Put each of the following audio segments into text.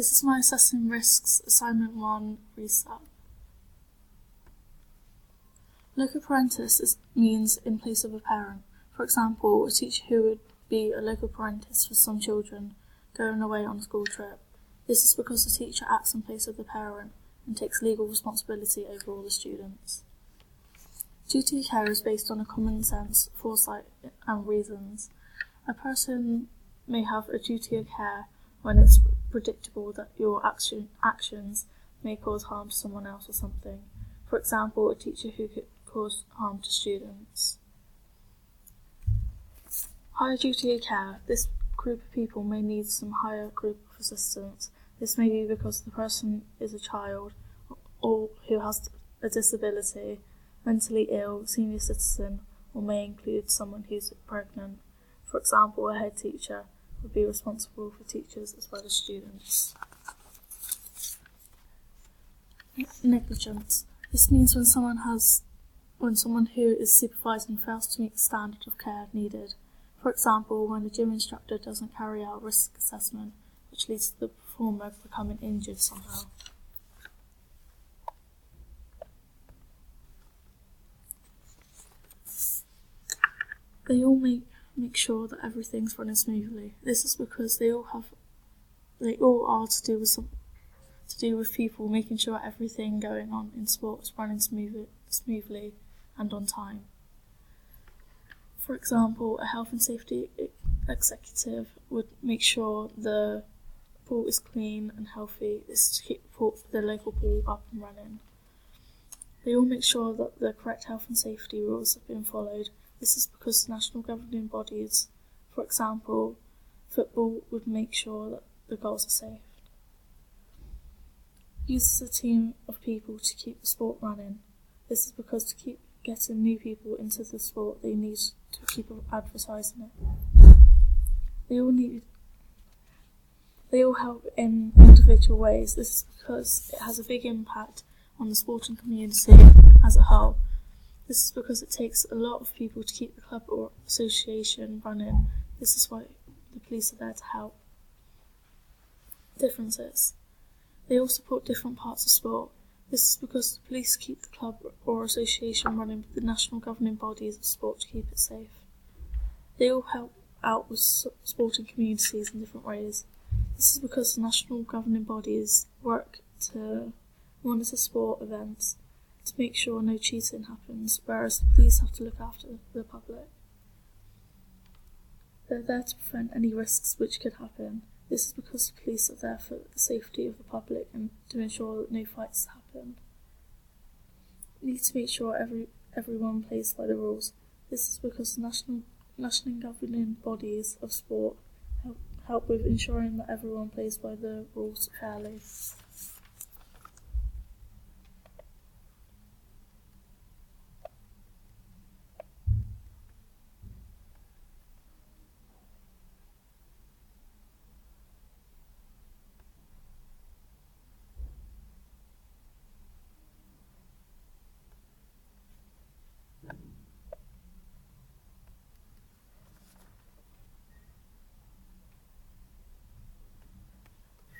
This is my assessing risks, assignment 1, restart. Local parentis means in place of a parent. For example, a teacher who would be a local parentis for some children going away on a school trip. This is because the teacher acts in place of the parent and takes legal responsibility over all the students. Duty of care is based on a common sense, foresight and reasons. A person may have a duty of care when it's predictable that your actions may cause harm to someone else or something. For example, a teacher who could cause harm to students. Higher duty of care. This group of people may need some higher group of assistance. This may be because the person is a child or who has a disability, mentally ill, senior citizen, or may include someone who's pregnant. For example, a head teacher would be responsible for teachers as well as students. Negligence. This means when someone who is supervising fails to meet the standard of care needed. For example, when the gym instructor doesn't carry out risk assessment, which leads to the performer becoming injured somehow. They all make sure that everything's running smoothly. This is because they all are to do with people making sure everything going on in sport is running smoothly and on time. For example, a health and safety executive would make sure the pool is clean and healthy. This is to keep the local pool up and running. They all make sure that the correct health and safety rules have been followed. This is because national governing bodies, for example, football, would make sure that the goals are safe. Uses a team of people to keep the sport running. This is because to keep getting new people into the sport, they need to keep advertising it. They all help in individual ways. This is because it has a big impact on the sporting community as a whole. This is because it takes a lot of people to keep the club or association running. This is why the police are there to help. Differences. They all support different parts of sport. This is because the police keep the club or association running with the national governing bodies of sport to keep it safe. They all help out with sporting communities in different ways. This is because the national governing bodies work to monitor sport events to make sure no cheating happens, whereas the police have to look after the public. They're there to prevent any risks which could happen. This is because the police are there for the safety of the public and to ensure that no fights happen. You need to make sure everyone plays by the rules. This is because the national governing bodies of sport help with ensuring that everyone plays by the rules fairly.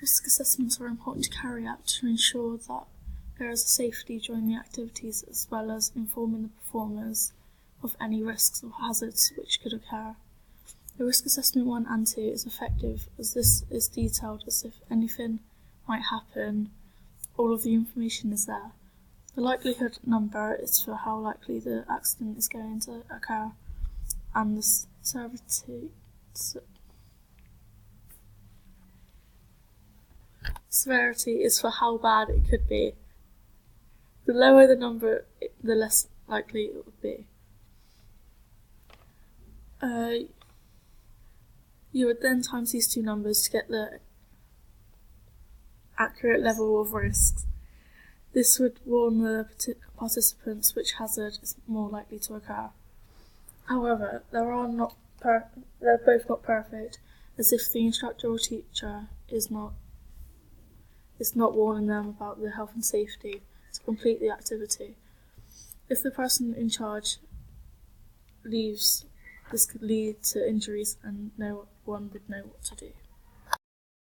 Risk assessments are important to carry out to ensure that there is a safety during the activities, as well as informing the performers of any risks or hazards which could occur. The risk assessment 1 and 2 is effective as this is detailed as if anything might happen, all of the information is there. The likelihood number is for how likely the accident is going to occur, and the severity is for how bad it could be. The lower the number, the less likely it would be. You would then times these two numbers to get the accurate level of risks. This would warn the participants which hazard is more likely to occur. However, they're both not perfect, as if the instructor or teacher is not warning them about the health and safety to complete the activity. If the person in charge leaves, this could lead to injuries and no one would know what to do.